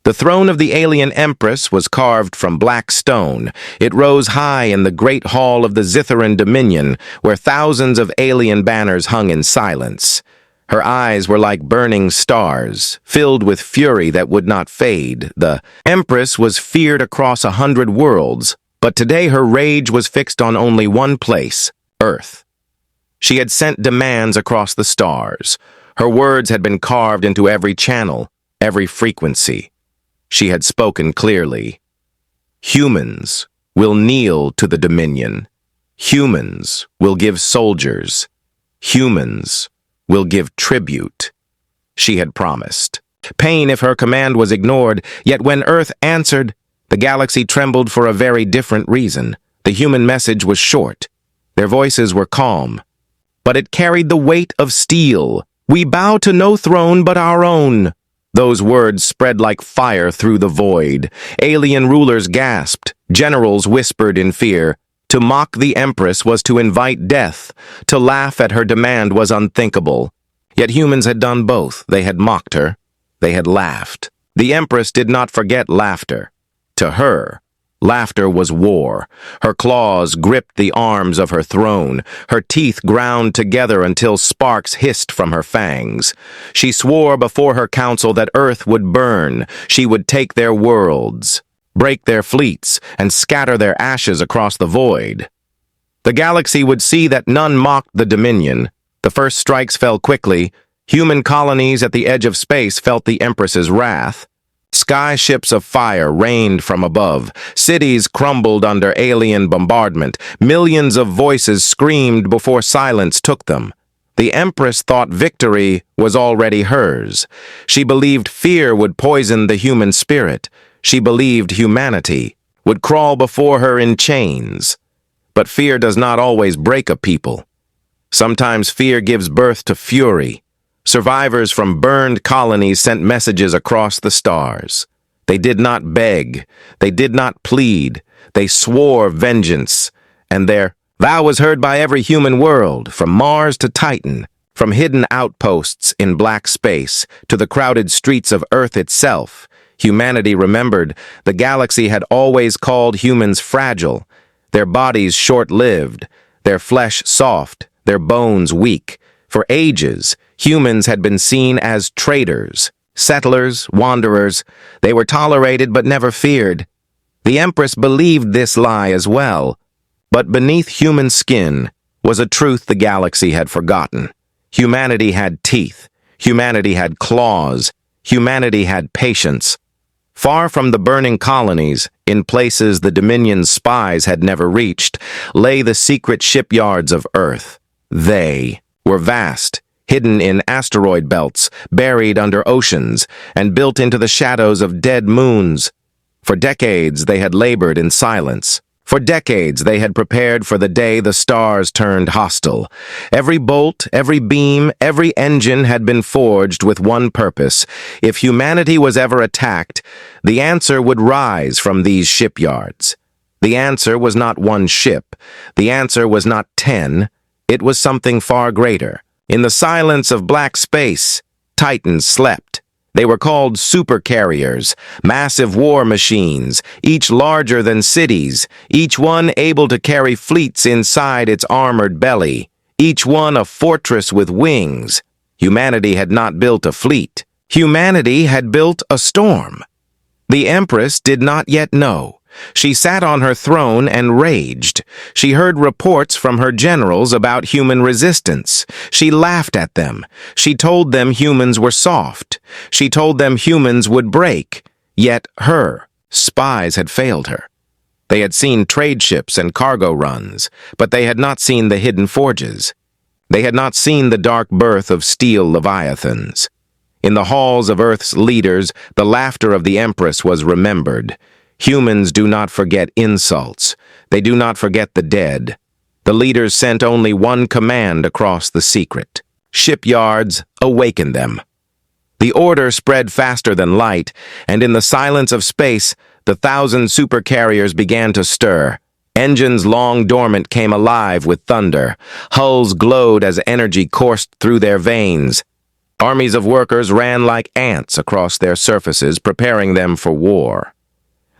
The throne of the alien Empress was carved from black stone. It rose high in the great hall of the Zitharan Dominion, where thousands of alien banners hung in silence. Her eyes were like burning stars, filled with fury that would not fade. The Empress was feared across 100 worlds, but today her rage was fixed on only one place, Earth. She had sent demands across the stars. Her words had been carved into every channel, every frequency. She had spoken clearly. Humans will kneel to the Dominion. Humans will give soldiers. Humans will give tribute. She had promised. Pain if her command was ignored, yet when Earth answered, the galaxy trembled for a very different reason. The human message was short. Their voices were calm. But it carried the weight of steel. We bow to no throne but our own. Those words spread like fire through the void. Alien rulers gasped. Generals whispered in fear. To mock the Empress was to invite death. To laugh at her demand was unthinkable. Yet humans had done both. They had mocked her. They had laughed. The Empress did not forget laughter. To her, laughter was war. Her claws gripped the arms of her throne. Her teeth ground together until sparks hissed from her fangs. She swore before her council that Earth would burn. She would take their worlds, break their fleets, and scatter their ashes across the void. The galaxy would see that none mocked the Dominion. The first strikes fell quickly. Human colonies at the edge of space felt the Empress's wrath. Sky ships of fire rained from above. Cities crumbled under alien bombardment. Millions of voices screamed before silence took them. The Empress thought victory was already hers. She believed fear would poison the human spirit. She believed humanity would crawl before her in chains. But fear does not always break a people. Sometimes fear gives birth to fury. Survivors from burned colonies sent messages across the stars. They did not beg. They did not plead. They swore vengeance. And their vow was heard by every human world, from Mars to Titan, from hidden outposts in black space to the crowded streets of Earth itself. Humanity remembered the galaxy had always called humans fragile, their bodies short-lived, their flesh soft, their bones weak. For ages, humans had been seen as traitors, settlers, wanderers. They were tolerated but never feared. The Empress believed this lie as well. But beneath human skin was a truth the galaxy had forgotten. Humanity had teeth. Humanity had claws. Humanity had patience. Far from the burning colonies, in places the Dominion's spies had never reached, lay the secret shipyards of Earth. They were vast, hidden in asteroid belts, buried under oceans, and built into the shadows of dead moons. For decades they had labored in silence. For decades they had prepared for the day the stars turned hostile. Every bolt, every beam, every engine had been forged with one purpose. If humanity was ever attacked, the answer would rise from these shipyards. The answer was not one ship. The answer was not 10. It was something far greater. In the silence of black space, Titans slept. They were called Supercarriers, massive war machines, each larger than cities, each one able to carry fleets inside its armored belly, each one a fortress with wings. Humanity had not built a fleet. Humanity had built a storm. The Empress did not yet know. She sat on her throne and raged. She heard reports from her generals about human resistance. She laughed at them. She told them humans were soft. She told them humans would break. Yet her spies had failed her. They had seen trade ships and cargo runs, but they had not seen the hidden forges. They had not seen the dark birth of steel leviathans. In the halls of Earth's leaders, the laughter of the Empress was remembered. Humans do not forget insults. They do not forget the dead. The leaders sent only one command across the secret. Shipyards, awaken them. The order spread faster than light, and in the silence of space, the 1,000 supercarriers began to stir. Engines long dormant came alive with thunder. Hulls glowed as energy coursed through their veins. Armies of workers ran like ants across their surfaces, preparing them for war.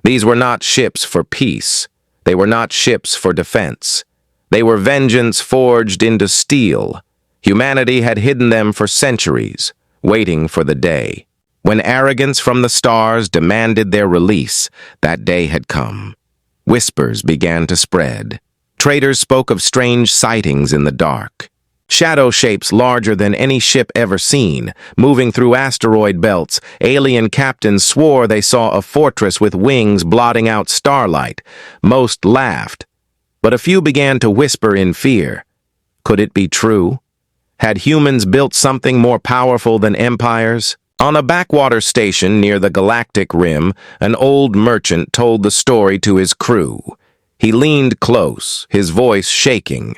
These were not ships for peace. They were not ships for defense. They were vengeance forged into steel. Humanity had hidden them for centuries, waiting for the day. When arrogance from the stars demanded their release, that day had come. Whispers began to spread. Traders spoke of strange sightings in the dark. Shadow shapes larger than any ship ever seen, moving through asteroid belts. Alien captains swore they saw a fortress with wings blotting out starlight. Most laughed, but a few began to whisper in fear. Could it be true? Had humans built something more powerful than empires? On a backwater station near the Galactic rim, an old merchant told the story to his crew. He leaned close, his voice shaking.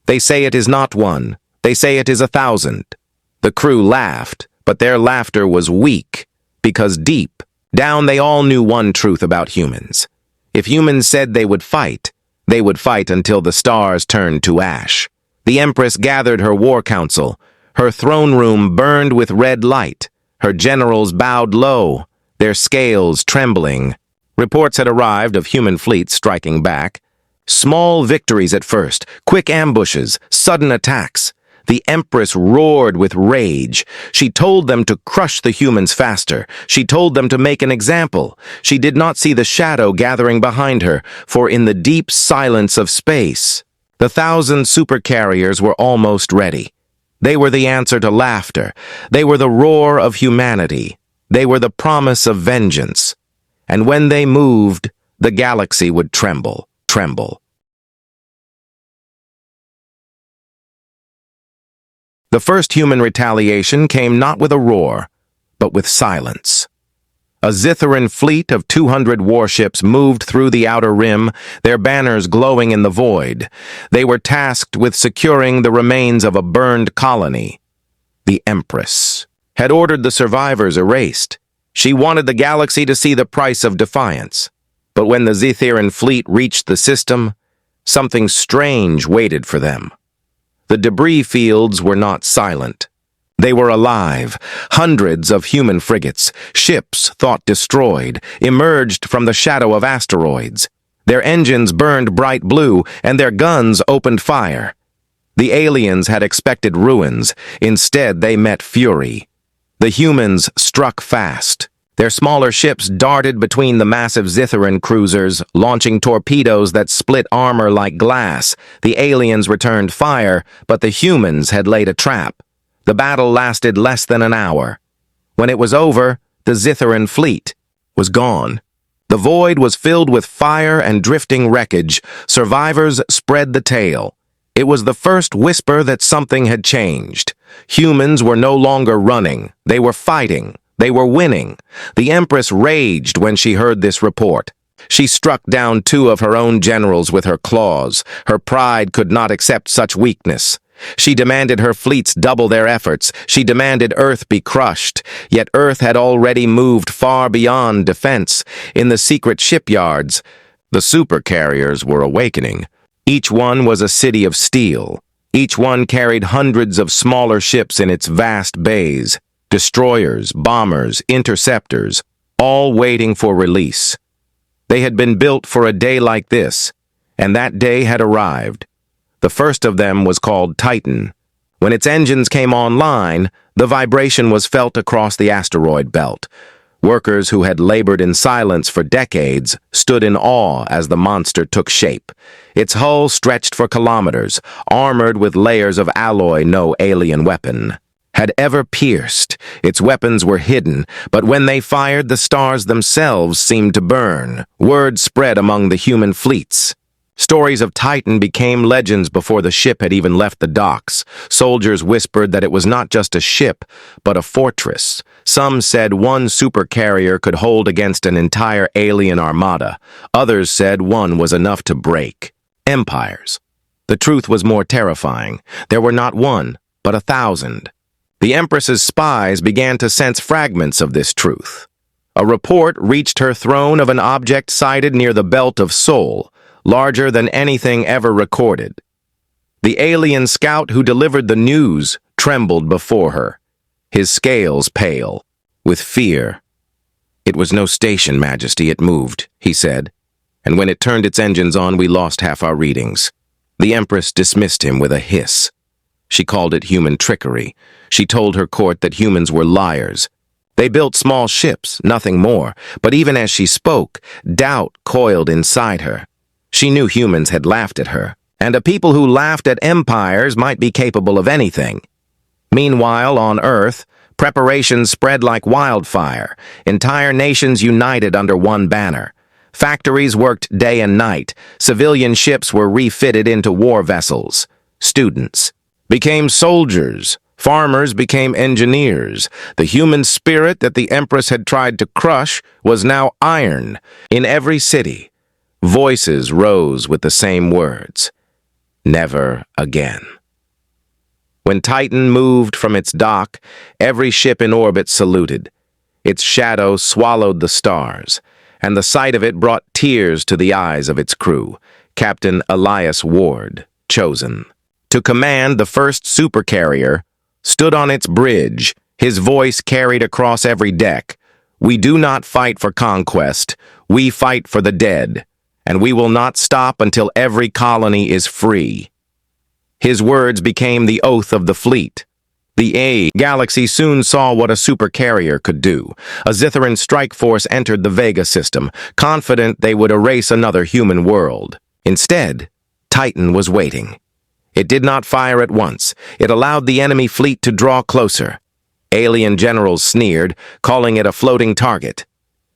They say it is not one. They say it is 1,000. The crew laughed, but their laughter was weak, because deep down they all knew one truth about humans. If humans said they would fight until the stars turned to ash. The Empress gathered her war council. Her throne room burned with red light. Her generals bowed low, their scales trembling. Reports had arrived of human fleets striking back. Small victories at first, quick ambushes, sudden attacks. The Empress roared with rage. She told them to crush the humans faster. She told them to make an example. She did not see the shadow gathering behind her, for in the deep silence of space, the 1,000 supercarriers were almost ready. They were the answer to laughter. They were the roar of humanity. They were the promise of vengeance. And when they moved, the galaxy would tremble. The first human retaliation came not with a roar, but with silence. A Zitheran fleet of 200 warships moved through the outer rim, their banners glowing in the void. They were tasked with securing the remains of a burned colony. The Empress had ordered the survivors erased. She wanted the galaxy to see the price of defiance. But when the Zitheran fleet reached the system, something strange waited for them. The debris fields were not silent. They were alive. Hundreds of human frigates, ships thought destroyed, emerged from the shadow of asteroids. Their engines burned bright blue, and their guns opened fire. The aliens had expected ruins. Instead, they met fury. The humans struck fast. Their smaller ships darted between the massive Zitheran cruisers, launching torpedoes that split armor like glass. The aliens returned fire, but the humans had laid a trap. The battle lasted less than an hour. When it was over, the Zitheran fleet was gone. The void was filled with fire and drifting wreckage. Survivors spread the tale. It was the first whisper that something had changed. Humans were no longer running. They were fighting. They were winning. The Empress raged when she heard this report. She struck down 2 of her own generals with her claws. Her pride could not accept such weakness. She demanded her fleets double their efforts. She demanded Earth be crushed. Yet Earth had already moved far beyond defense. In the secret shipyards, the supercarriers were awakening. Each one was a city of steel. Each one carried hundreds of smaller ships in its vast bays. Destroyers, bombers, interceptors, all waiting for release. They had been built for a day like this, and that day had arrived. The first of them was called Titan. When its engines came online, the vibration was felt across the asteroid belt. Workers who had labored in silence for decades stood in awe as the monster took shape. Its hull stretched for kilometers, armored with layers of alloy no alien weapon had ever pierced. Its weapons were hidden, but when they fired, the stars themselves seemed to burn. Word spread among the human fleets. Stories of Titan became legends before the ship had even left the docks. Soldiers whispered that it was not just a ship, but a fortress. Some said one supercarrier could hold against an entire alien armada. Others said one was enough to break empires. The truth was more terrifying. There were not one, but 1,000. The Empress's spies began to sense fragments of this truth. A report reached her throne of an object sighted near the Belt of Sol, larger than anything ever recorded. The alien scout who delivered the news trembled before her. his scales pale, with fear. "It was no station, Majesty, it moved," he said, "and when it turned its engines on, we lost half our readings." The Empress dismissed him with a hiss. She called it human trickery. She told her court that humans were liars. They built small ships, nothing more, but even as she spoke, doubt coiled inside her. She knew humans had laughed at her, and a people who laughed at empires might be capable of anything. Meanwhile, on Earth, preparations spread like wildfire. Entire nations united under one banner. Factories worked day and night. Civilian ships were refitted into war vessels. Students became soldiers. Farmers became engineers. The human spirit that the Empress had tried to crush was now iron. In every city, voices rose with the same words: never again. When Titan moved from its dock, every ship in orbit saluted. Its shadow swallowed the stars, and the sight of it brought tears to the eyes of its crew. Captain Elias Ward, chosen to command the first supercarrier, stood on its bridge, his voice carried across every deck. "We do not fight for conquest, we fight for the dead, and we will not stop until every colony is free." His words became the oath of the fleet. The galaxy soon saw what a supercarrier could do. A Zitharan strike force entered the Vega system, confident they would erase another human world. Instead, Titan was waiting. It did not fire at once. It allowed the enemy fleet to draw closer. Alien generals sneered, calling it a floating target.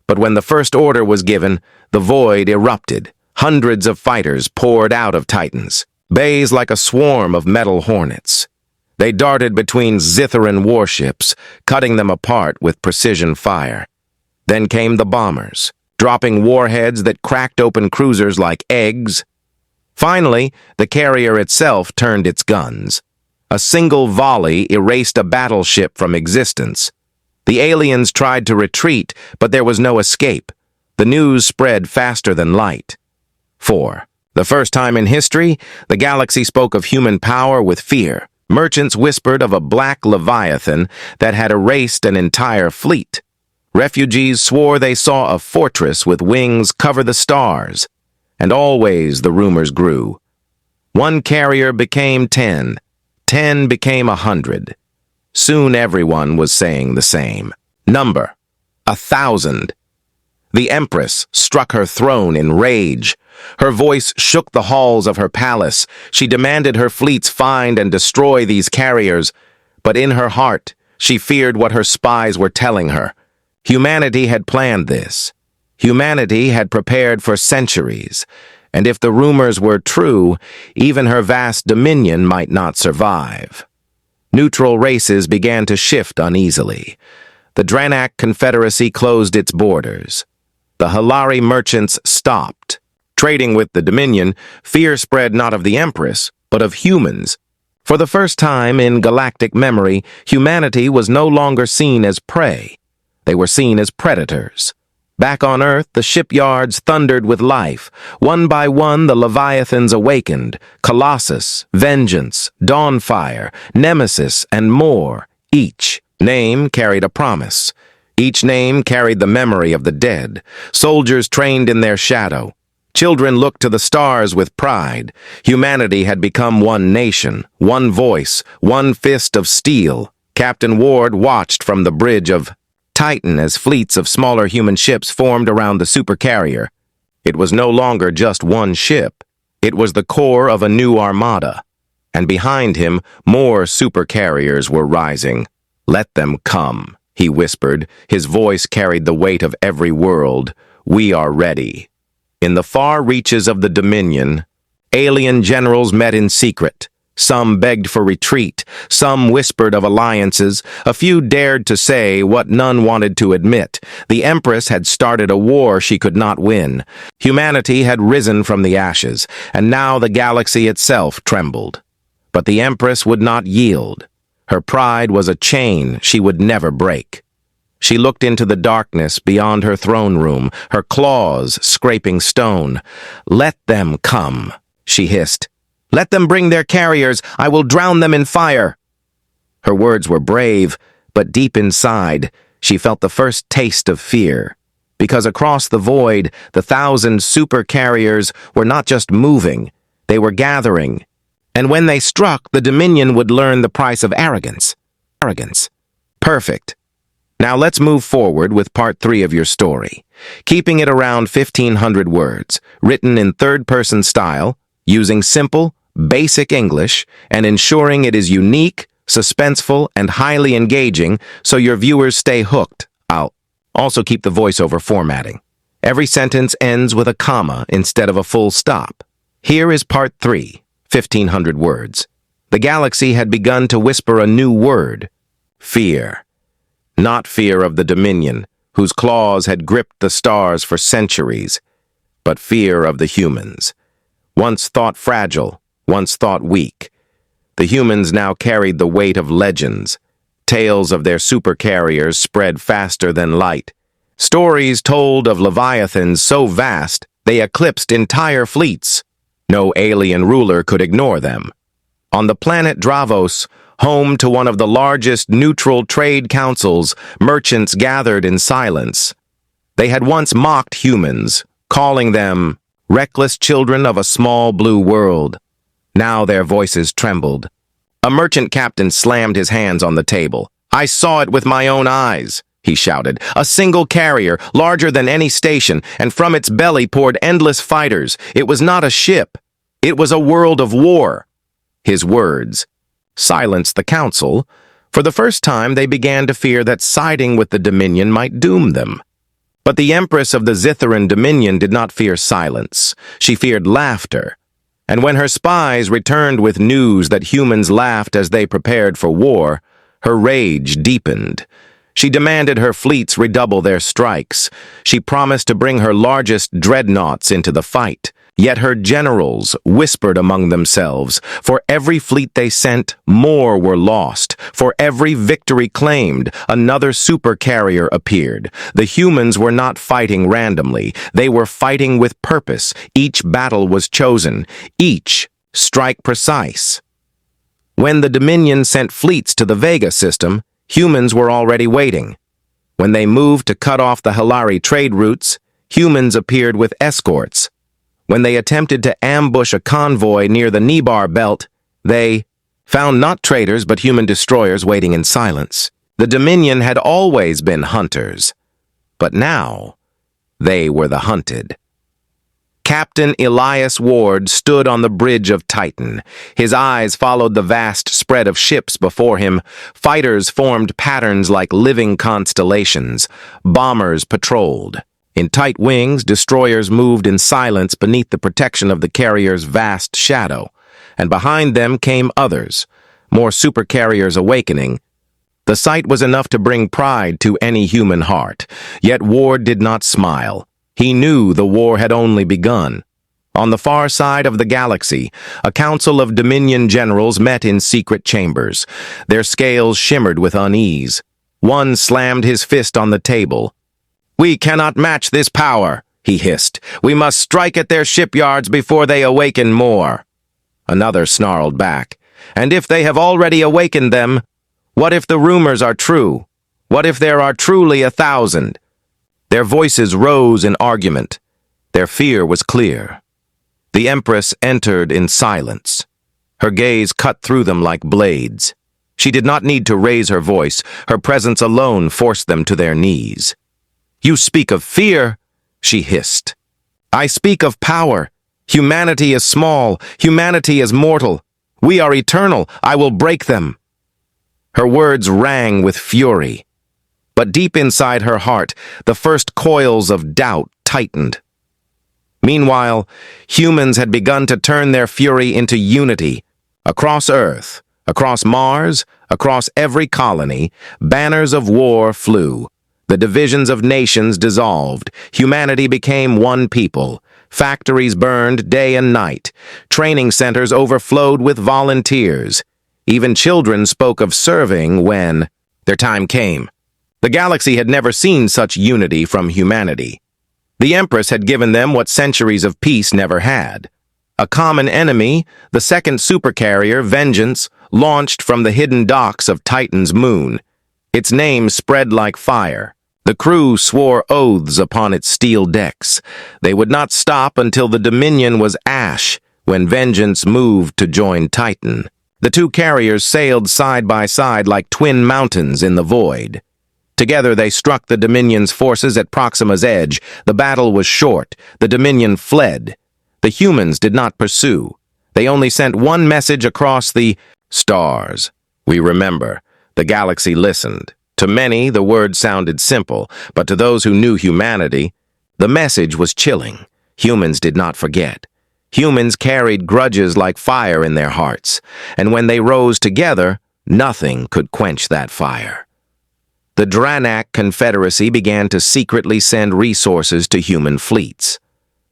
But when the first order was given, the void erupted. Hundreds of fighters poured out of Titans, bays like a swarm of metal hornets. They darted between Zitharan warships, cutting them apart with precision fire. Then came the bombers, dropping warheads that cracked open cruisers like eggs. Finally, the carrier itself turned its guns. A single volley erased a battleship from existence. The aliens tried to retreat, but there was no escape. The news spread faster than light. 4. The first time in history, the galaxy spoke of human power with fear. Merchants whispered of a black leviathan that had erased an entire fleet. Refugees swore they saw a fortress with wings cover the stars. And always the rumors grew. One carrier became 10. 10 became 100. Soon everyone was saying the same number: 1,000. The Empress struck her throne in rage. Her voice shook the halls of her palace. She demanded her fleets find and destroy these carriers. But in her heart, she feared what her spies were telling her. Humanity had planned this. Humanity had prepared for centuries, and if the rumors were true, even her vast dominion might not survive. Neutral races began to shift uneasily. The Dranak Confederacy closed its borders. The Halari merchants stopped. Trading with the Dominion, fear spread not of the Empress, but of humans. For the first time in galactic memory, humanity was no longer seen as prey. They were seen as predators. Back on Earth, the shipyards thundered with life. One by one, the Leviathans awakened. Colossus, Vengeance, Dawnfire, Nemesis, and more. Each name carried a promise. Each name carried the memory of the dead. Soldiers trained in their shadow. Children looked to the stars with pride. Humanity had become one nation, one voice, one fist of steel. Captain Ward watched from the bridge of Titan as fleets of smaller human ships formed around the supercarrier. It was no longer just one ship. It was the core of a new armada. And behind him, more supercarriers were rising. "Let them come," he whispered. His voice carried the weight of every world. "We are ready." In the far reaches of the Dominion, alien generals met in secret. Some begged for retreat, some whispered of alliances, a few dared to say what none wanted to admit. The Empress had started a war she could not win. Humanity had risen from the ashes, and now the galaxy itself trembled. But the Empress would not yield. Her pride was a chain she would never break. She looked into the darkness beyond her throne room, her claws scraping stone. "Let them come," she hissed. "Let them bring their carriers. I will drown them in fire." Her words were brave, But deep inside, she felt the first taste of fear. Because across the void, the 1,000 supercarriers were not just moving, they were gathering. And when they struck, the Dominion would learn the price of arrogance. Perfect. Now let's move forward with part 3 of your story, keeping it around 1,500 words, written in third-person style, using simple, basic English, and ensuring it is unique, suspenseful, and highly engaging so your viewers stay hooked. I'll also keep the voiceover formatting. Every sentence ends with a comma instead of a full stop. Here is part 3, 1,500 words. The galaxy had begun to whisper a new word: fear. Not fear of the Dominion, whose claws had gripped the stars for centuries, but fear of the humans. Once thought fragile, once thought weak, the humans now carried the weight of legends. Tales of their supercarriers spread faster than light. Stories told of leviathans so vast they eclipsed entire fleets. No alien ruler could ignore them. On the planet Dravos, home to one of the largest neutral trade councils, merchants gathered in silence. They had once mocked humans, calling them reckless children of a small blue world. Now their voices trembled. A merchant captain slammed his hands on the table. "I saw it with my own eyes," he shouted. "A single carrier, larger than any station, and from its belly poured endless fighters. It was not a ship. It was a world of war." His words silenced the council. For the first time, they began to fear that siding with the Dominion might doom them. But the Empress of the Zitharan Dominion did not fear silence. She feared laughter. And when her spies returned with news that humans laughed as they prepared for war, her rage deepened. She demanded her fleets redouble their strikes. She promised to bring her largest dreadnoughts into the fight. Yet her generals whispered among themselves. For every fleet they sent, more were lost. For every victory claimed, another supercarrier appeared. The humans were not fighting randomly. They were fighting with purpose. Each battle was chosen. Each strike precise. When the Dominion sent fleets to the Vega system, humans were already waiting. When they moved to cut off the Hilari trade routes, humans appeared with escorts. When they attempted to ambush a convoy near the Nibar belt, they found not traitors but human destroyers waiting in silence. The Dominion had always been hunters, but now they were the hunted. Captain Elias Ward stood on the bridge of Titan. His eyes followed the vast spread of ships before him. Fighters formed patterns like living constellations. Bombers patrolled. In tight wings, destroyers moved in silence beneath the protection of the carrier's vast shadow, and behind them came others, more supercarriers awakening. The sight was enough to bring pride to any human heart, yet Ward did not smile. He knew the war had only begun. On the far side of the galaxy, a council of Dominion generals met in secret chambers. Their scales shimmered with unease. One slammed his fist on the table. "We cannot match this power," he hissed. "We must strike at their shipyards before they awaken more." Another snarled back. "And if they have already awakened them, what if the rumors are true? What if there are truly 1,000? Their voices rose in argument. Their fear was clear. The Empress entered in silence. Her gaze cut through them like blades. She did not need to raise her voice. Her presence alone forced them to their knees. "You speak of fear," she hissed. "I speak of power. Humanity is small. Humanity is mortal. We are eternal. I will break them." Her words rang with fury. But deep inside her heart, the first coils of doubt tightened. Meanwhile, humans had begun to turn their fury into unity. Across Earth, across Mars, across every colony, banners of war flew. The divisions of nations dissolved. Humanity became one people. Factories burned day and night. Training centers overflowed with volunteers. Even children spoke of serving when their time came. The galaxy had never seen such unity from humanity. The Empress had given them what centuries of peace never had. A common enemy, the second supercarrier, Vengeance, launched from the hidden docks of Titan's moon. Its name spread like fire. The crew swore oaths upon its steel decks. They would not stop until the Dominion was ash, when Vengeance moved to join Titan. The two carriers sailed side by side like twin mountains in the void. Together they struck the Dominion's forces at Proxima's edge. The battle was short. The Dominion fled. The humans did not pursue. They only sent one message across the stars. We remember. The galaxy listened. To many, the words sounded simple, but to those who knew humanity, the message was chilling. Humans did not forget. Humans carried grudges like fire in their hearts, and when they rose together, nothing could quench that fire. The Dranak Confederacy began to secretly send resources to human fleets.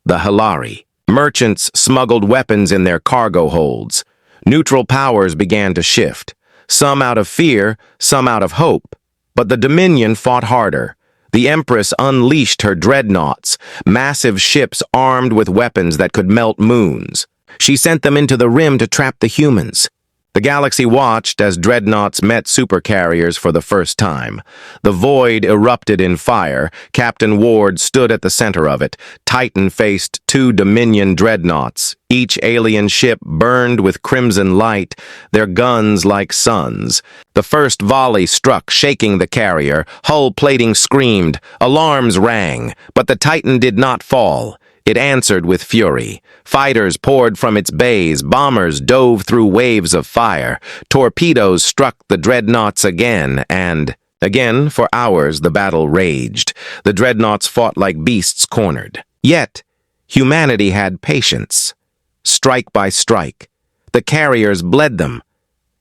The Hilari. Merchants smuggled weapons in their cargo holds. Neutral powers began to shift, some out of fear, some out of hope. But the Dominion fought harder. The Empress unleashed her dreadnoughts, massive ships armed with weapons that could melt moons. She sent them into the rim to trap the humans. The galaxy watched as dreadnoughts met supercarriers for the first time. The void erupted in fire. Captain Ward stood at the center of it. Titan faced two Dominion dreadnoughts. Each alien ship burned with crimson light, their guns like suns. The first volley struck, shaking the carrier. Hull plating screamed. Alarms rang. But the Titan did not fall. It answered with fury. Fighters poured from its bays, bombers dove through waves of fire, torpedoes struck the dreadnoughts again, and again, for hours, the battle raged. The dreadnoughts fought like beasts cornered. Yet, humanity had patience. Strike by strike, the carriers bled them.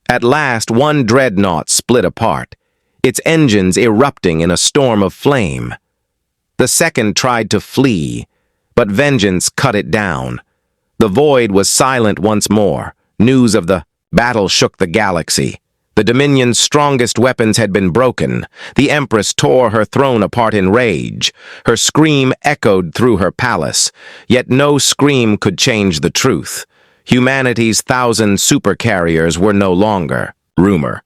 At last, one dreadnought split apart, its engines erupting in a storm of flame. The second tried to flee, but Vengeance cut it down. The void was silent once more. News of the battle shook the galaxy. The Dominion's strongest weapons had been broken. The Empress tore her throne apart in rage. Her scream echoed through her palace. Yet no scream could change the truth. Humanity's 1,000 supercarriers were no longer rumor.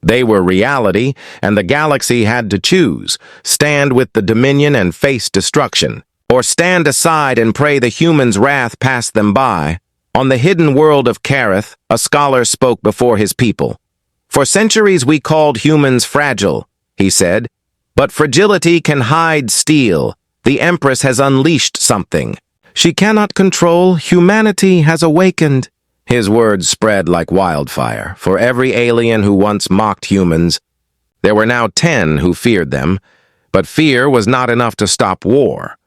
They were reality, and the galaxy had to choose: stand with the Dominion and face destruction, or stand aside and pray the humans' wrath pass them by. On the hidden world of Kareth, a scholar spoke before his people. "For centuries we called humans fragile," he said, "but fragility can hide steel. The Empress has unleashed something she cannot control. Humanity has awakened." His words spread like wildfire. For every alien who once mocked humans, there were now 10 who feared them. But fear was not enough to stop war.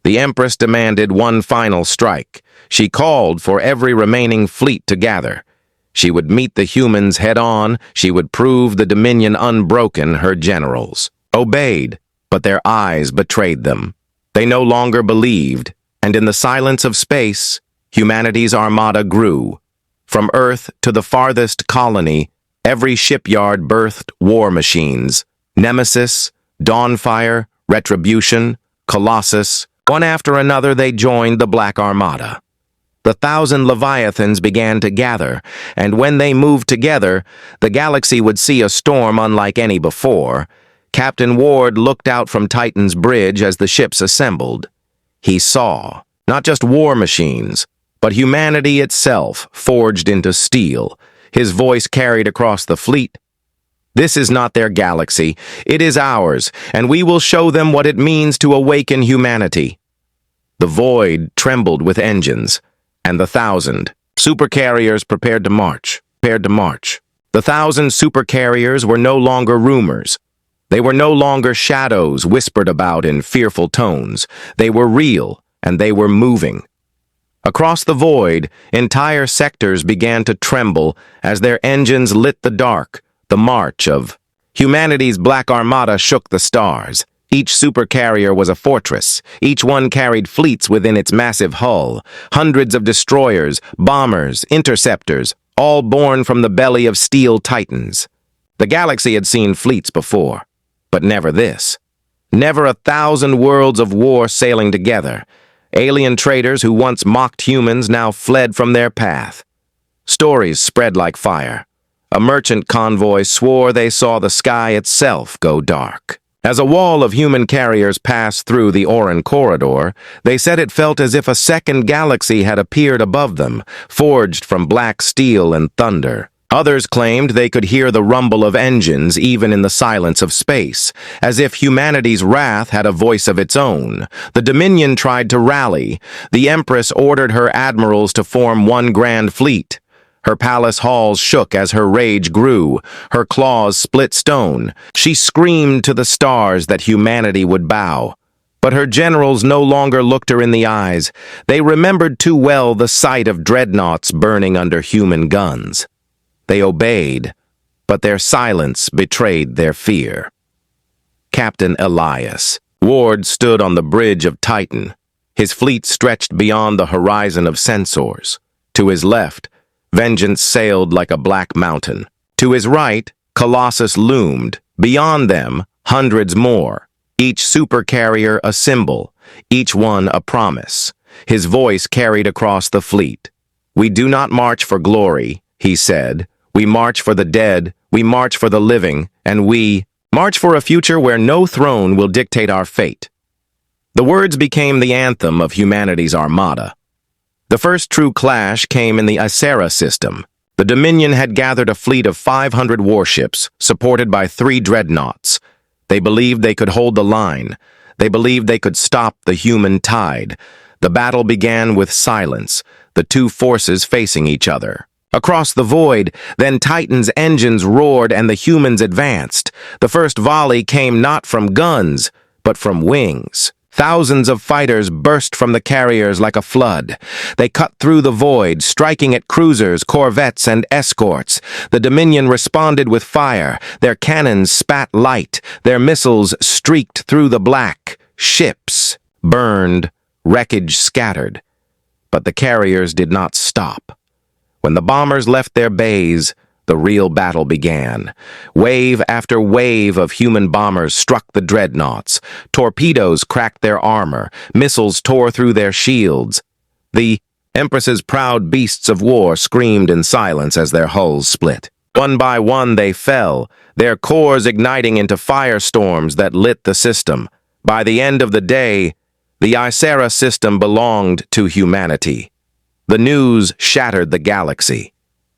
The Empress demanded one final strike. She called for every remaining fleet to gather. She would meet the humans head-on. She would prove the Dominion unbroken. Her generals obeyed, but their eyes betrayed them. They no longer believed, and in the silence of space, humanity's armada grew. From Earth to the farthest colony, every shipyard birthed war machines. Nemesis, Dawnfire, Retribution, Colossus. One after another they joined the Black Armada. The 1,000 Leviathans began to gather, and when they moved together, the galaxy would see a storm unlike any before. Captain Ward looked out from Titan's bridge as the ships assembled. He saw not just war machines, but humanity itself forged into steel. His voice carried across the fleet. "This is not their galaxy. It is ours, and we will show them what it means to awaken humanity." The void trembled with engines, and the 1,000 supercarriers prepared to march. The 1,000 supercarriers were no longer rumors. They were no longer shadows whispered about in fearful tones. They were real, and they were moving. Across the void, entire sectors began to tremble as their engines lit the dark. The march of humanity's Black Armada shook the stars. Each supercarrier was a fortress. Each one carried fleets within its massive hull. Hundreds of destroyers, bombers, interceptors, all born from the belly of steel titans. The galaxy had seen fleets before, but never this. Never 1,000 worlds of war sailing together. Alien traders who once mocked humans now fled from their path. Stories spread like fire. A merchant convoy swore they saw the sky itself go dark. As a wall of human carriers passed through the Oran corridor, they said it felt as if a second galaxy had appeared above them, forged from black steel and thunder. Others claimed they could hear the rumble of engines even in the silence of space, as if humanity's wrath had a voice of its own. The Dominion tried to rally. The Empress ordered her admirals to form one grand fleet. Her palace halls shook as her rage grew. Her claws split stone. She screamed to the stars that humanity would bow. But her generals no longer looked her in the eyes. They remembered too well the sight of dreadnoughts burning under human guns. They obeyed, but their silence betrayed their fear. Captain Elias. Ward stood on the bridge of Titan. His fleet stretched beyond the horizon of sensors. To his left, Vengeance sailed like a black mountain. To his right, Colossus loomed. Beyond them, hundreds more. Each supercarrier a symbol, each one a promise. His voice carried across the fleet. "We do not march for glory," he said. "We march for the dead, we march for the living, and we march for a future where no throne will dictate our fate." The words became the anthem of humanity's armada. The first true clash came in the Icera system. The Dominion had gathered a fleet of 500 warships, supported by 3 dreadnoughts. They believed they could hold the line. They believed they could stop the human tide. The battle began with silence, the two forces facing each other. Across the void, then Titan's engines roared and the humans advanced. The first volley came not from guns, but from wings. Thousands of fighters burst from the carriers like a flood. They cut through the void, striking at cruisers, corvettes, and escorts. The Dominion responded with fire. Their cannons spat light. Their missiles streaked through the black. Ships burned, wreckage scattered. But the carriers did not stop. When the bombers left their bays, the real battle began. Wave after wave of human bombers struck the dreadnoughts. Torpedoes cracked their armor. Missiles tore through their shields. The Empress's proud beasts of war screamed in silence as their hulls split. One by one they fell, their cores igniting into firestorms that lit the system. By the end of the day, the Icera system belonged to humanity. The news shattered the galaxy.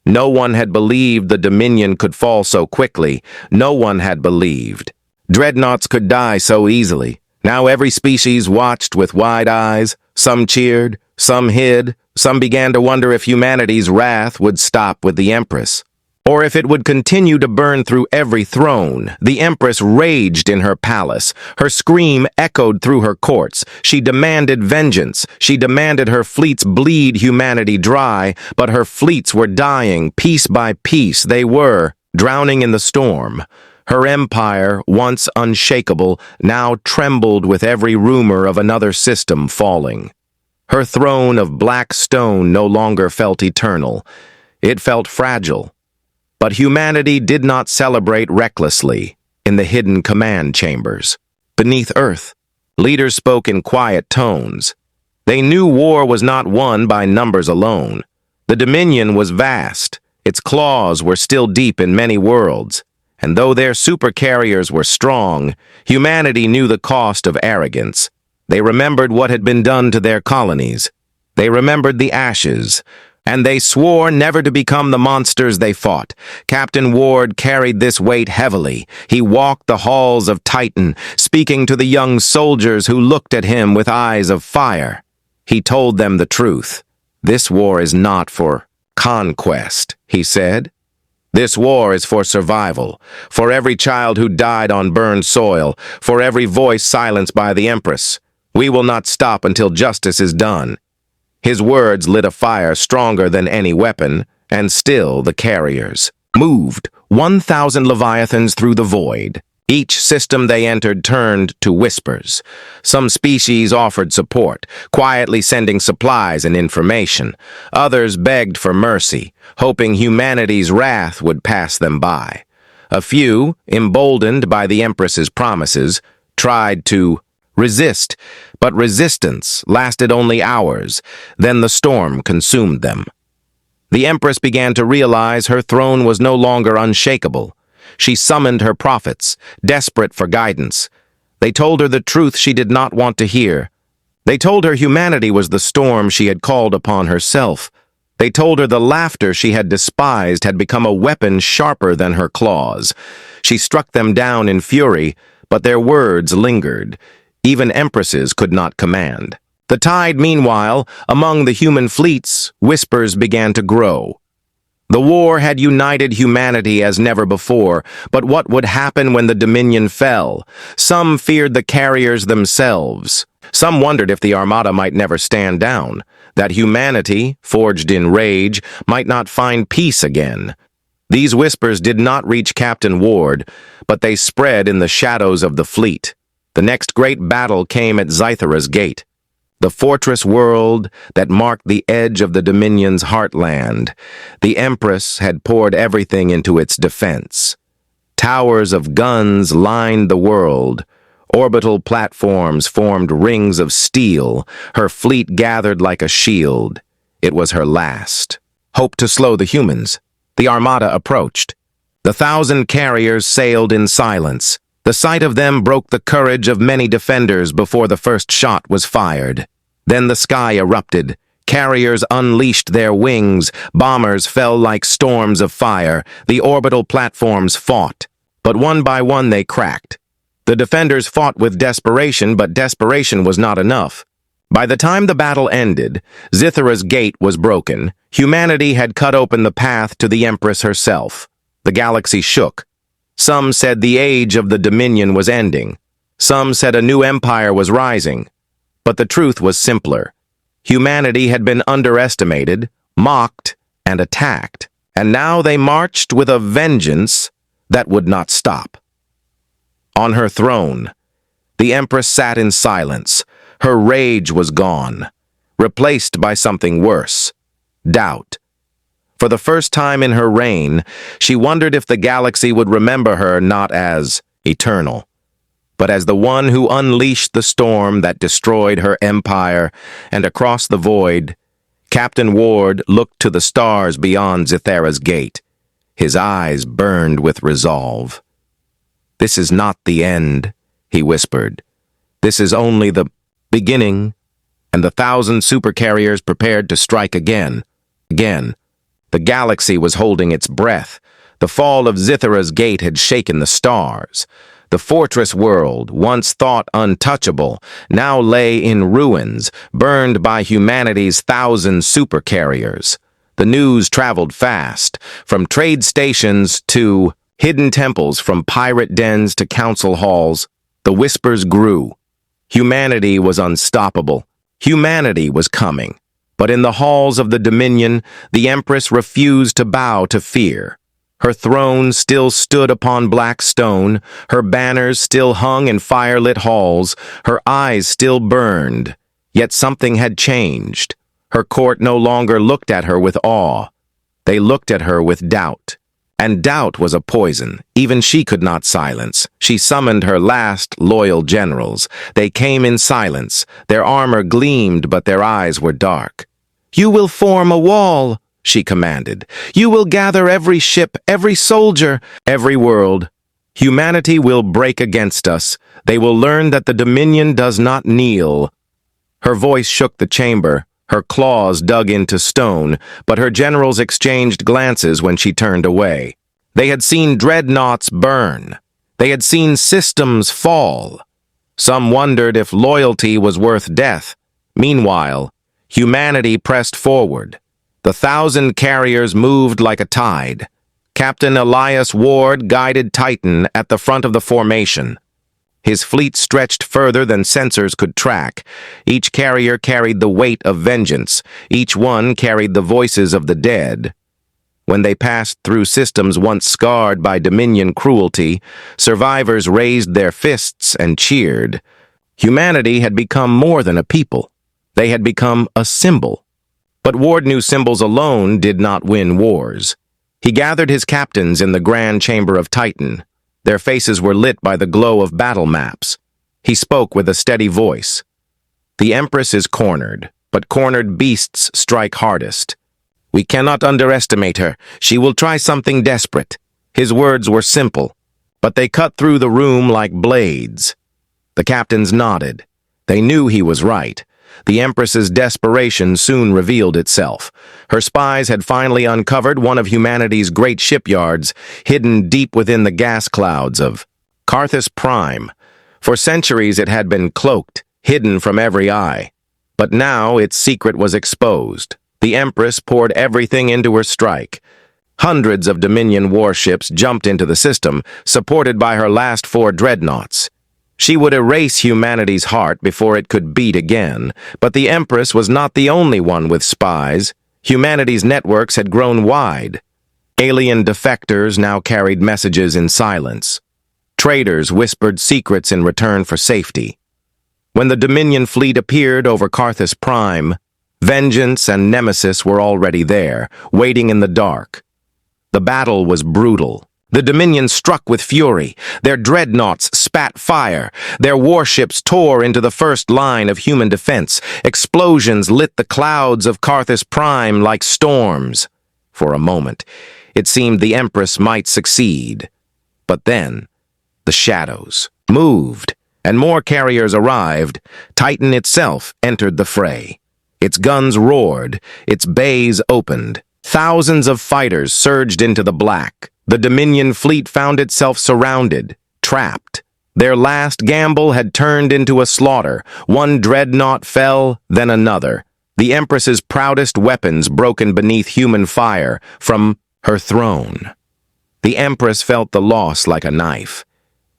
No one had believed the Dominion could fall so quickly. No one had believed dreadnoughts could die so easily. Now every species watched with wide eyes. Some cheered, some hid, some began to wonder if humanity's wrath would stop with the Empress, or if it would continue to burn through every throne. The Empress raged in her palace. Her scream echoed through her courts. She demanded vengeance. She demanded her fleets bleed humanity dry, but her fleets were dying. Piece by piece, they were, drowning in the storm. Her empire, once unshakable, now trembled with every rumor of another system falling. Her throne of black stone no longer felt eternal. It felt fragile. But humanity did not celebrate recklessly in the hidden command chambers. Beneath Earth, leaders spoke in quiet tones. They knew war was not won by numbers alone. The Dominion was vast. Its claws were still deep in many worlds. And though their supercarriers were strong, humanity knew the cost of arrogance. They remembered what had been done to their colonies. They remembered the ashes. And they swore never to become the monsters they fought. Captain Ward carried this weight heavily. He walked the halls of Titan, speaking to the young soldiers who looked at him with eyes of fire. He told them the truth. "This war is not for conquest," he said. "This war is for survival, for every child who died on burned soil, for every voice silenced by the Empress. We will not stop until justice is done." His words lit a fire stronger than any weapon, and still the carriers moved 1,000 Leviathans through the void. Each system they entered turned to whispers. Some species offered support, quietly sending supplies and information. Others begged for mercy, hoping humanity's wrath would pass them by. A few, emboldened by the Empress's promises, tried to resist, but resistance lasted only hours. Then the storm consumed them. The Empress began to realize her throne was no longer unshakable. She summoned her prophets, desperate for guidance. They told her the truth she did not want to hear. They told her humanity was the storm she had called upon herself. They told her the laughter she had despised had become a weapon sharper than her claws. She struck them down in fury, but their words lingered. Even empresses could not command. The tide, meanwhile, among the human fleets, whispers began to grow. The war had united humanity as never before, but what would happen when the Dominion fell? Some feared the carriers themselves. Some wondered if the Armada might never stand down, that humanity, forged in rage, might not find peace again. These whispers did not reach Captain Ward, but they spread in the shadows of the fleet. The next great battle came at Zythera's gate, the fortress world that marked the edge of the Dominion's heartland. The Empress had poured everything into its defense. Towers of guns lined the world. Orbital platforms formed rings of steel. Her fleet gathered like a shield. It was her last hope to slow the humans. The Armada approached. The 1,000 carriers sailed in silence. The sight of them broke the courage of many defenders before the first shot was fired. Then the sky erupted. Carriers unleashed their wings. Bombers fell like storms of fire. The orbital platforms fought. But one by one they cracked. The defenders fought with desperation, but desperation was not enough. By the time the battle ended, Zythera's gate was broken. Humanity had cut open the path to the Empress herself. The galaxy shook. Some said the age of the Dominion was ending. Some said a new empire was rising. But the truth was simpler. Humanity had been underestimated, mocked, and attacked. And now they marched with a vengeance that would not stop. On her throne, the Empress sat in silence. Her rage was gone, replaced by something worse: doubt. For the first time in her reign, she wondered if the galaxy would remember her not as eternal, but as the one who unleashed the storm that destroyed her empire. And across the void, Captain Ward looked to the stars beyond Zythera's gate. His eyes burned with resolve. "This is not the end," he whispered. "This is only the beginning." And the 1,000 supercarriers prepared to strike again. The galaxy was holding its breath. The fall of Zythera's gate had shaken the stars. The fortress world, once thought untouchable, now lay in ruins, burned by humanity's 1,000 supercarriers. The news traveled fast, from trade stations to hidden temples, from pirate dens to council halls. The whispers grew. Humanity was unstoppable. Humanity was coming. But in the halls of the Dominion, the Empress refused to bow to fear. Her throne still stood upon black stone, her banners still hung in firelit halls, her eyes still burned. Yet something had changed. Her court no longer looked at her with awe. They looked at her with doubt. And doubt was a poison even she could not silence. She summoned her last loyal generals. They came in silence. Their armor gleamed, but their eyes were dark. "You will form a wall," she commanded. "You will gather every ship, every soldier, every world. Humanity will break against us. They will learn that the Dominion does not kneel." Her voice shook the chamber. Her claws dug into stone, but her generals exchanged glances when she turned away. They had seen dreadnoughts burn. They had seen systems fall. Some wondered if loyalty was worth death. Meanwhile, humanity pressed forward. The 1,000 carriers moved like a tide. Captain Elias Ward guided Titan at the front of the formation. His fleet stretched further than sensors could track. Each carrier carried the weight of vengeance. Each one carried the voices of the dead. When they passed through systems once scarred by Dominion cruelty, survivors raised their fists and cheered. Humanity had become more than a people. They had become a symbol. But Ward knew symbols alone did not win wars. He gathered his captains in the grand chamber of Titan. Their faces were lit by the glow of battle maps. He spoke with a steady voice. "The Empress is cornered, but cornered beasts strike hardest. We cannot underestimate her. She will try something desperate. His words were simple, but they cut through the room like blades. The captains nodded. They knew he was right. The Empress's desperation soon revealed itself. Her spies had finally uncovered one of humanity's great shipyards, hidden deep within the gas clouds of Carthus Prime. For centuries it had been cloaked, hidden from every eye. But now its secret was exposed. The Empress poured everything into her strike. Hundreds of Dominion warships jumped into the system, supported by her last 4 dreadnoughts. She would erase humanity's heart before it could beat again, but the Empress was not the only one with spies. Humanity's networks had grown wide. Alien defectors now carried messages in silence. Traitors whispered secrets in return for safety. When the Dominion fleet appeared over Carthus Prime, vengeance and nemesis were already there, waiting in the dark. The battle was brutal. The Dominion struck with fury. Their dreadnoughts spat fire. Their warships tore into the first line of human defense. Explosions lit the clouds of Carthus Prime like storms. For a moment, it seemed the Empress might succeed. But then, the shadows moved, and more carriers arrived. Titan itself entered the fray. Its guns roared. Its bays opened. Thousands of fighters surged into the black. The Dominion fleet found itself surrounded, trapped. Their last gamble had turned into a slaughter. One dreadnought fell, then another. The Empress's proudest weapons broken beneath human fire from her throne. The Empress felt the loss like a knife.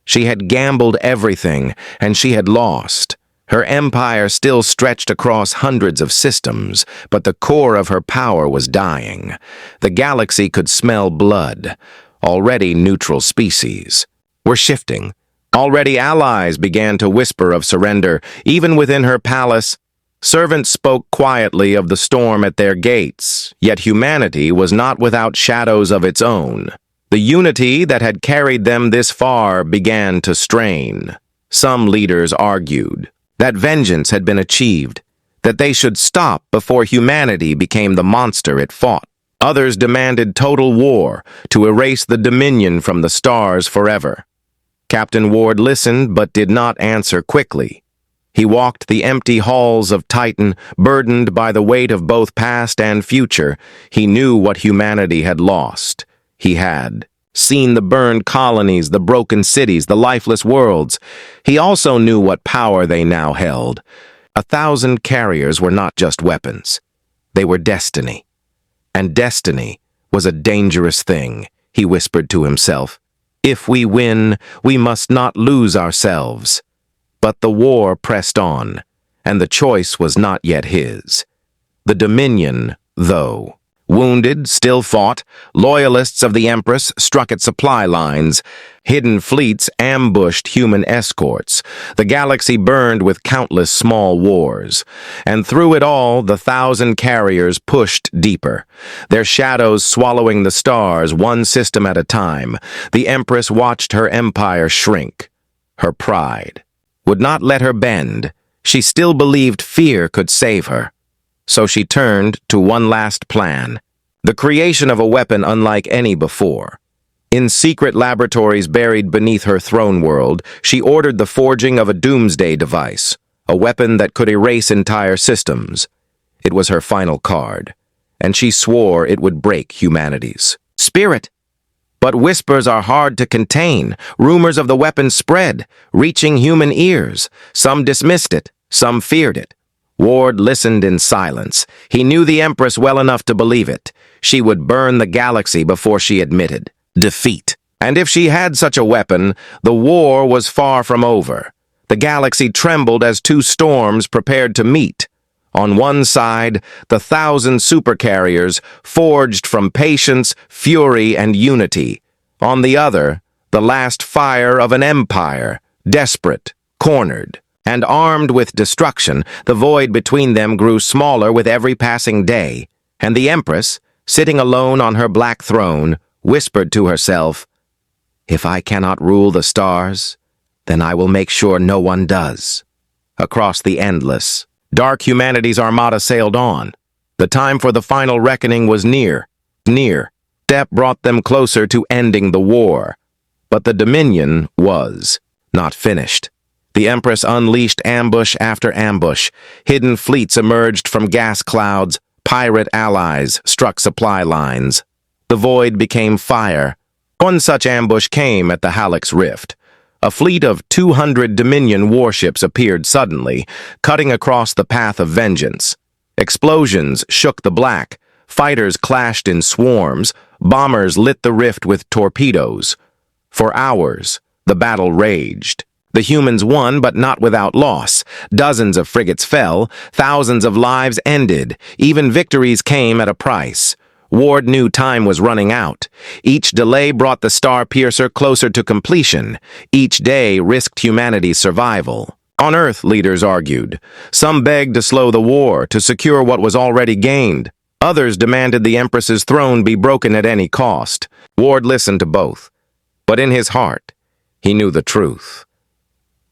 She had gambled everything, and she had lost. Her empire still stretched across hundreds of systems, but the core of her power was dying. The galaxy could smell blood. Already neutral species were shifting. Already allies began to whisper of surrender. Even within her palace, servants spoke quietly of the storm at their gates. Yet humanity was not without shadows of its own. The unity that had carried them this far began to strain. Some leaders argued that vengeance had been achieved, that they should stop before humanity became the monster it fought. Others demanded total war to erase the Dominion from the stars forever. Captain Ward listened but did not answer quickly. He walked the empty halls of Titan, burdened by the weight of both past and future. He knew what humanity had lost. He had seen the burned colonies, the broken cities, the lifeless worlds. He also knew what power they now held. 1,000 carriers were not just weapons. They were destiny. And destiny was a dangerous thing, he whispered to himself. If we win, we must not lose ourselves. But the war pressed on, and the choice was not yet his. The Dominion, though, wounded, still fought. Loyalists of the Empress struck at supply lines. Hidden fleets ambushed human escorts. The galaxy burned with countless small wars. And through it all, the 1,000 carriers pushed deeper, their shadows swallowing the stars, one system at a time. The Empress watched her empire shrink. Her pride would not let her bend. She still believed fear could save her. So she turned to one last plan, the creation of a weapon unlike any before. In secret laboratories buried beneath her throne world, she ordered the forging of a doomsday device, a weapon that could erase entire systems. It was her final card, and she swore it would break humanity's spirit. But whispers are hard to contain. Rumors of the weapon spread, reaching human ears. Some dismissed it, some feared it. Ward listened in silence. He knew the Empress well enough to believe it. She would burn the galaxy before she admitted defeat. And if she had such a weapon, the war was far from over. The galaxy trembled as 2 storms prepared to meet. On one side, the 1,000 supercarriers forged from patience, fury, and unity. On the other, the last fire of an empire, desperate, cornered. And armed with destruction, the void between them grew smaller with every passing day, and the Empress, sitting alone on her black throne, whispered to herself, "If I cannot rule the stars, then I will make sure no one does." Across the endless, dark humanity's armada sailed on. The time for the final reckoning was near. Step brought them closer to ending the war. But the Dominion was not finished. The Empress unleashed ambush after ambush. Hidden fleets emerged from gas clouds. Pirate allies struck supply lines. The void became fire. One such ambush came at the Halleck's Rift. A fleet of 200 Dominion warships appeared suddenly, cutting across the path of vengeance. Explosions shook the black. Fighters clashed in swarms. Bombers lit the rift with torpedoes. For hours, the battle raged. The humans won, but not without loss. Dozens of frigates fell. Thousands of lives ended. Even victories came at a price. Ward knew time was running out. Each delay brought the Star-Piercer closer to completion. Each day risked humanity's survival. On Earth, leaders argued. Some begged to slow the war, to secure what was already gained. Others demanded the Empress's throne be broken at any cost. Ward listened to both. But in his heart, he knew the truth.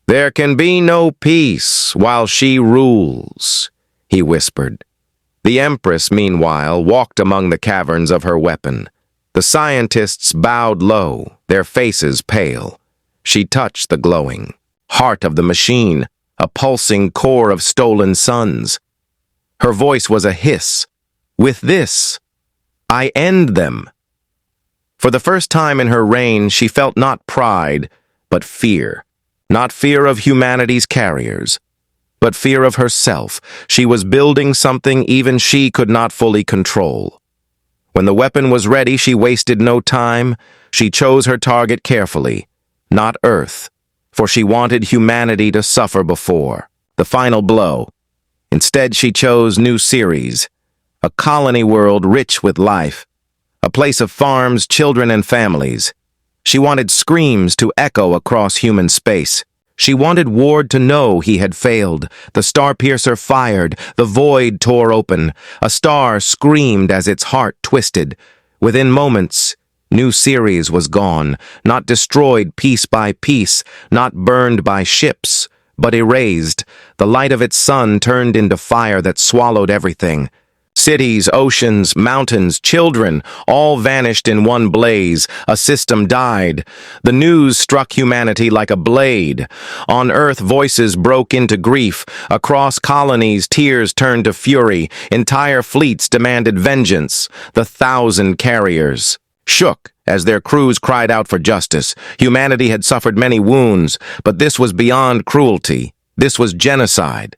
"There can be no peace while she rules," he whispered. The Empress, meanwhile, walked among the caverns of her weapon. The scientists bowed low, their faces pale. She touched the glowing heart of the machine, a pulsing core of stolen suns. Her voice was a hiss. "With this, I end them." For the first time in her reign, she felt not pride, but fear. Not fear of humanity's carriers, but fear of herself. She was building something even she could not fully control. When the weapon was ready, she wasted no time. She chose her target carefully, not Earth, for she wanted humanity to suffer before the final blow. Instead, she chose New Ceres, a colony world rich with life, a place of farms, children, and families. She wanted screams to echo across human space. She wanted Ward to know he had failed. The Star-Piercer fired. The void tore open. A star screamed as its heart twisted. Within moments, New Ceres was gone, not destroyed piece by piece, not burned by ships, but erased. The light of its sun turned into fire that swallowed everything. Cities, oceans, mountains, children, all vanished in one blaze. A system died. The news struck humanity like a blade. On Earth, voices broke into grief. Across colonies, tears turned to fury. Entire fleets demanded vengeance. The 1,000 carriers shook as their crews cried out for justice. Humanity had suffered many wounds, but this was beyond cruelty. This was genocide.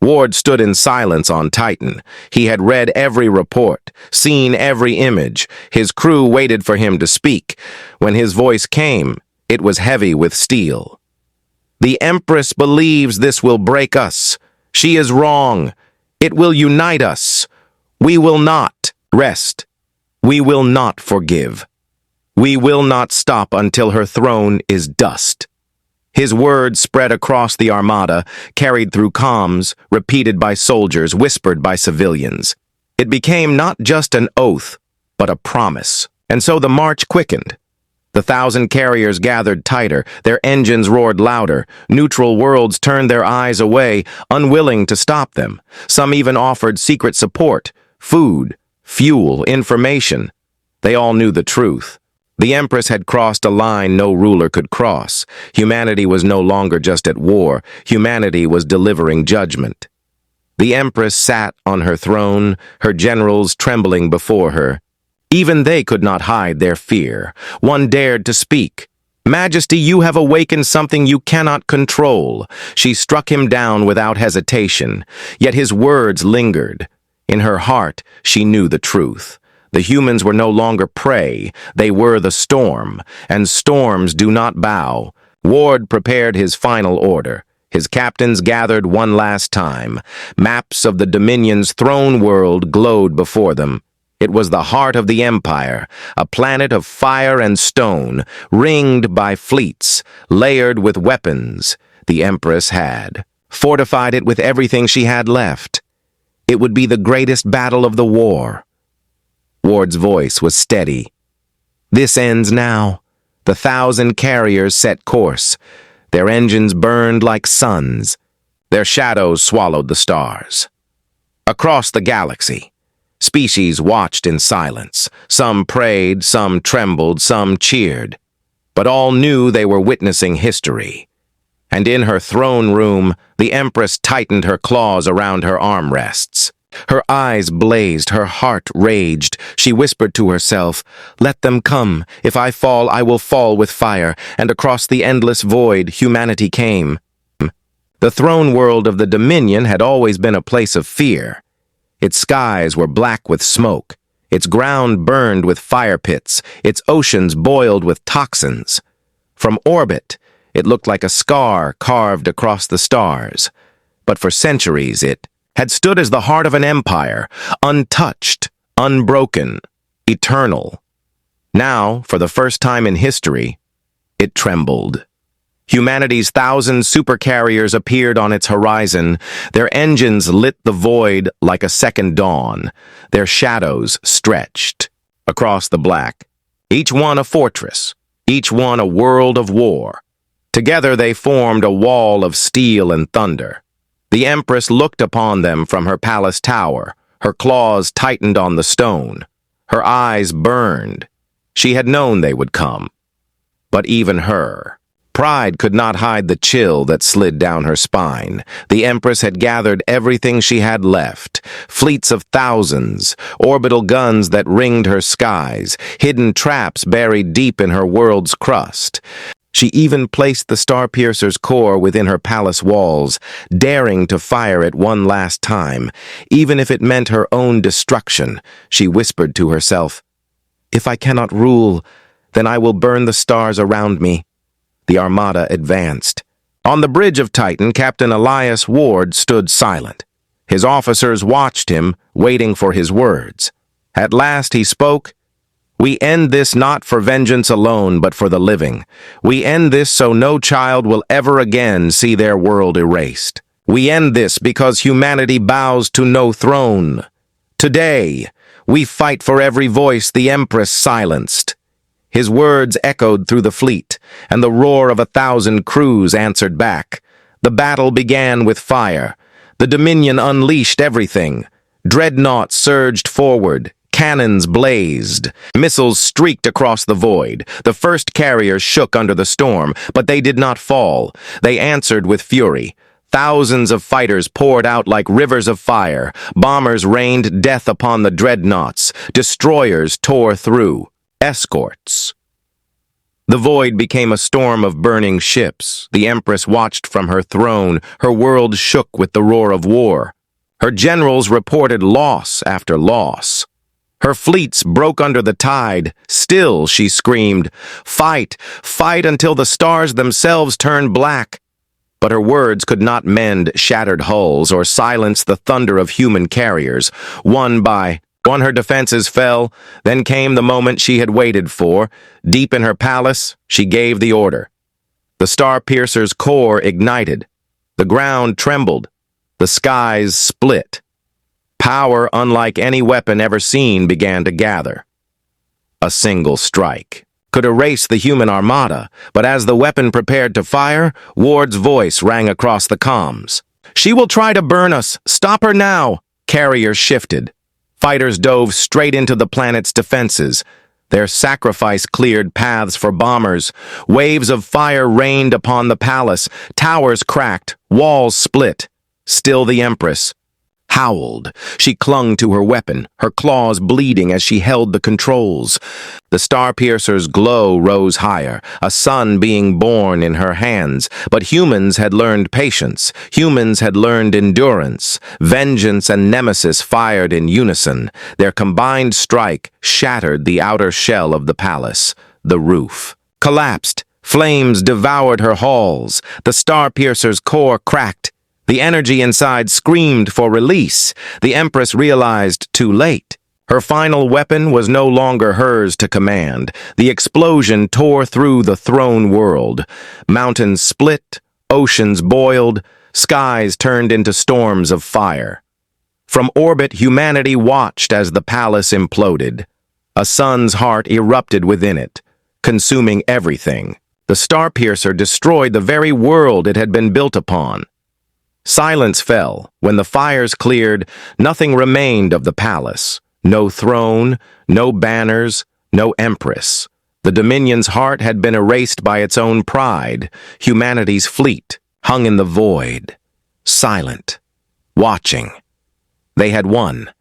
Ward stood in silence on Titan. He had read every report, seen every image. His crew waited for him to speak. When his voice came, it was heavy with steel. "The Empress believes this will break us. She is wrong. It will unite us. We will not rest. We will not forgive. We will not stop until her throne is dust." His words spread across the armada, carried through comms, repeated by soldiers, whispered by civilians. It became not just an oath, but a promise. And so the march quickened. The 1,000 carriers gathered tighter, their engines roared louder. Neutral worlds turned their eyes away, unwilling to stop them. Some even offered secret support, food, fuel, information. They all knew the truth. The Empress had crossed a line no ruler could cross. Humanity was no longer just at war. Humanity was delivering judgment. The Empress sat on her throne, her generals trembling before her. Even they could not hide their fear. One dared to speak. "Majesty, you have awakened something you cannot control." She struck him down without hesitation, yet his words lingered. In her heart, she knew the truth. The humans were no longer prey, they were the storm, and storms do not bow. Ward prepared his final order. His captains gathered one last time. Maps of the Dominion's throne world glowed before them. It was the heart of the Empire, a planet of fire and stone, ringed by fleets, layered with weapons. The Empress had fortified it with everything she had left. It would be the greatest battle of the war. Ward's voice was steady. "This ends now." The 1,000 carriers set course. Their engines burned like suns. Their shadows swallowed the stars. Across the galaxy, Species watched in silence. Some prayed, some trembled, some cheered. But all knew they were witnessing history. And in her throne room, the Empress tightened her claws around her armrests. Her eyes blazed, her heart raged. She whispered to herself, "Let them come. If I fall, I will fall with fire." And across the endless void, humanity came. The throne world of the Dominion had always been a place of fear. Its skies were black with smoke. Its ground burned with fire pits. Its oceans boiled with toxins. From orbit, it looked like a scar carved across the stars. But for centuries, it had stood as the heart of an empire, untouched, unbroken, eternal. Now, for the first time in history, it trembled. Humanity's 1,000 supercarriers appeared on its horizon. Their engines lit the void like a second dawn. Their shadows stretched across the black. Each one a fortress, each one a world of war. Together they formed a wall of steel and thunder. The Empress looked upon them from her palace tower. Her claws tightened on the stone. Her eyes burned. She had known they would come. But even her pride could not hide the chill that slid down her spine. The Empress had gathered everything she had left. Fleets of thousands, orbital guns that ringed her skies, hidden traps buried deep in her world's crust. She even placed the Starpiercer's core within her palace walls, daring to fire it one last time, even if it meant her own destruction. She whispered to herself, "If I cannot rule, then I will burn the stars around me." The armada advanced. On the bridge of Titan, Captain Elias Ward stood silent. His officers watched him, waiting for his words. At last he spoke. "We end this not for vengeance alone, but for the living. We end this so no child will ever again see their world erased. We end this because humanity bows to no throne. Today, we fight for every voice the Empress silenced." His words echoed through the fleet, and the roar of 1,000 crews answered back. The battle began with fire. The Dominion unleashed everything. Dreadnoughts surged forward. Cannons blazed. Missiles streaked across the void. The first carriers shook under the storm, but they did not fall. They answered with fury. Thousands of fighters poured out like rivers of fire. Bombers rained death upon the dreadnoughts. Destroyers tore through. Escorts. The void became a storm of burning ships. The Empress watched from her throne. Her world shook with the roar of war. Her generals reported loss after loss. Her fleets broke under the tide. Still, she screamed, "Fight! Fight until the stars themselves turn black!" But her words could not mend shattered hulls or silence the thunder of human carriers. One by one her defenses fell. Then came the moment she had waited for. Deep in her palace, she gave the order. The Starpiercer's core ignited. The ground trembled. The skies split. Power unlike any weapon ever seen began to gather. A single strike could erase the human armada, but as the weapon prepared to fire, Ward's voice rang across the comms. "She will try to burn us. Stop her now." Carriers shifted. Fighters dove straight into the planet's defenses. Their sacrifice cleared paths for bombers. Waves of fire rained upon the palace. Towers cracked. Walls split. Still the Empress howled. She clung to her weapon, her claws bleeding as she held the controls. The Starpiercer's glow rose higher, a sun being born in her hands. But humans had learned patience. Humans had learned endurance. Vengeance and Nemesis fired in unison. Their combined strike shattered the outer shell of the palace. The roof collapsed. Flames devoured her halls. The Starpiercer's core cracked. The energy inside screamed for release. The Empress realized too late. Her final weapon was no longer hers to command. The explosion tore through the throne world. Mountains split, oceans boiled, skies turned into storms of fire. From orbit, humanity watched as the palace imploded. A sun's heart erupted within it, consuming everything. The Starpiercer destroyed the very world it had been built upon. Silence fell. When the fires cleared, nothing remained of the palace. No throne, no banners, no empress. The Dominion's heart had been erased by its own pride. Humanity's fleet hung in the void, silent, watching. They had won,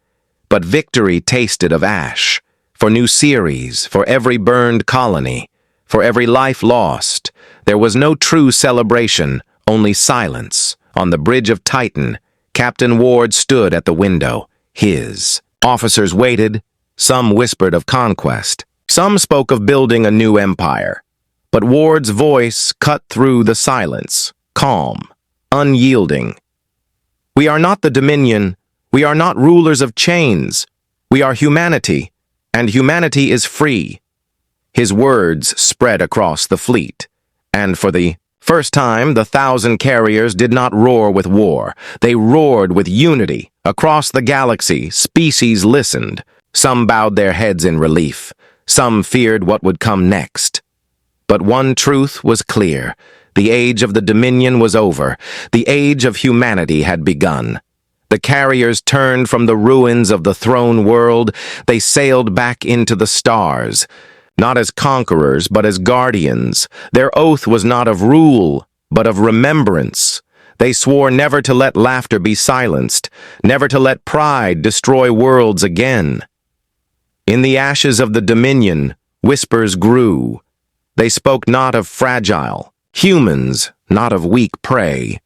but victory tasted of ash. For new series, for every burned colony, for every life lost, there was no true celebration, only silence. On the bridge of Titan, Captain Ward stood at the window, his. Officers waited, some whispered of conquest, some spoke of building a new empire. But Ward's voice cut through the silence, calm, unyielding. We are not the Dominion, we are not rulers of chains, we are humanity, and humanity is free. His words spread across the fleet, and for the first time, the 1,000 carriers did not roar with war. They roared with unity. Across the galaxy, species listened. Some bowed their heads in relief. Some feared what would come next. But one truth was clear. The age of the Dominion was over. The age of humanity had begun. The carriers turned from the ruins of the throne world. They sailed back into the stars. Not as conquerors, but as guardians. Their oath was not of rule, but of remembrance. They swore never to let laughter be silenced, never to let pride destroy worlds again. In the ashes of the Dominion, whispers grew. They spoke not of fragile humans, not of weak prey,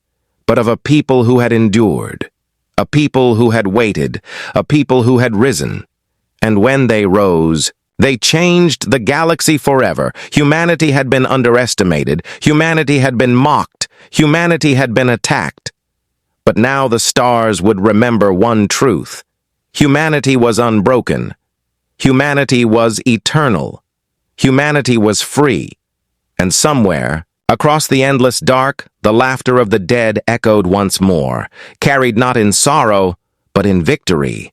but of a people who had endured, a people who had waited, a people who had risen. And when they rose, they changed the galaxy forever. Humanity had been underestimated. Humanity had been mocked. Humanity had been attacked. But now the stars would remember one truth. Humanity was unbroken. Humanity was eternal. Humanity was free. And somewhere, across the endless dark, the laughter of the dead echoed once more, carried not in sorrow, but in victory.